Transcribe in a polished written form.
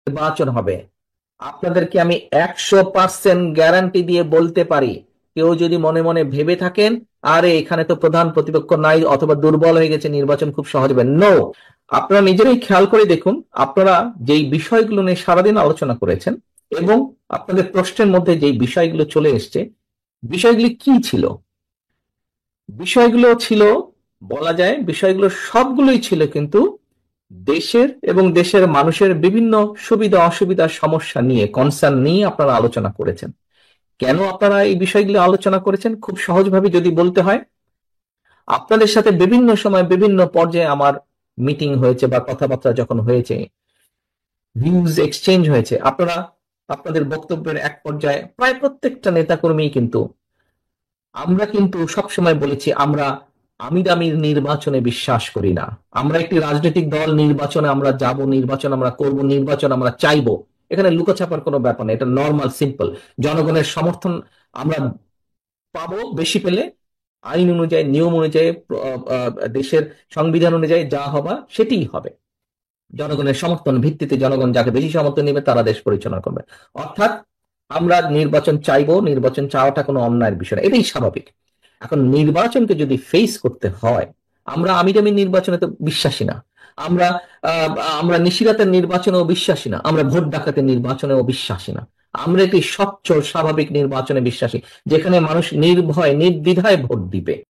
নির্বাচন হবে, আপনাদেরকে আমি 100% গ্যারান্টি দিয়ে বলতে পারি, কেউ যদি মনে মনে ভেবে থাকেন আরে এখানে তো প্রধান প্রতিপক্ষ নাই অথবা দুর্বল হয়ে গেছে, নির্বাচন খুব সহজ হবে, নো। আপনারা নিজেরাই খেয়াল করে দেখুন, আপনারা যেই বিষয়গুলো নিয়ে সারাদিন আলোচনা করেছেন এবং আপনাদের প্রশ্নের মধ্যে যেই বিষয়গুলো চলে এসছে, বিষয়গুলি কি ছিল? বিষয়গুলো ছিল, বলা যায় বিষয়গুলো সবগুলোই ছিল কিন্তু দেশের এবং দেশের মানুষের বিভিন্ন সুবিধা অসুবিধা সমস্যা নিয়ে, কনসার্ন নিয়ে আপনারা আলোচনা করেছেন। কেন আপনারা এই বিষয়গুলো আলোচনা করেছেন? খুব সহজভাবে যদি বলতে হয়, আপনাদের সাথে বিভিন্ন সময় বিভিন্ন পর্যায়ে আমার মিটিং হয়েছে বা কথাবার্তা যখন হয়েছে, ভিউজ এক্সচেঞ্জ হয়েছে, আপনারা আপনাদের বক্তব্যের এক পর্যায়ে প্রায় প্রত্যেকটা নেতাকর্মী কিন্তু, আমরা কিন্তু সবসময় বলেছি আমরা আমির আমির নির্বাচনে বিশ্বাস করি না। আমরা একটি রাজনৈতিক দল, নির্বাচনে আমরা যাব, নির্বাচন আমরা করব, নির্বাচন আমরা চাইবো, এখানে লুকোছাপার কোনো ব্যাপার নেই, এটা নর্মাল সিম্পল। জনগণের সমর্থন আমরা পাবো, বেশি পেলে আইন অনুযায়ী নিয়ম অনুযায়ী দেশের সংবিধান অনুযায়ী যা হবার সেটিই হবে। জনগণের সমর্থন ভিত্তিতে জনগণ যাকে বেশি সমর্থন নেবে তারা দেশ পরিচালনা করবে। অর্থাৎ আমরা নির্বাচন চাইবো, নির্বাচন চাওয়াটা কোনো অন্যায়ের বিষয় না, এটাই স্বাভাবিক। এখন নির্বাচনকে যদি ফেস করতে হয়, আমরা আমির আমির নির্বাচনে তো বিশ্বাসী না, আমরা আমরা নিশিরাতের নির্বাচনেও বিশ্বাসী না, আমরা ভোট ডাকাতের নির্বাচনেও বিশ্বাসী না। আমরা একটি স্বচ্ছ স্বাভাবিক নির্বাচনে বিশ্বাসী, যেখানে মানুষ নির্ভয় নির্দ্বিধায় ভোট দিবে।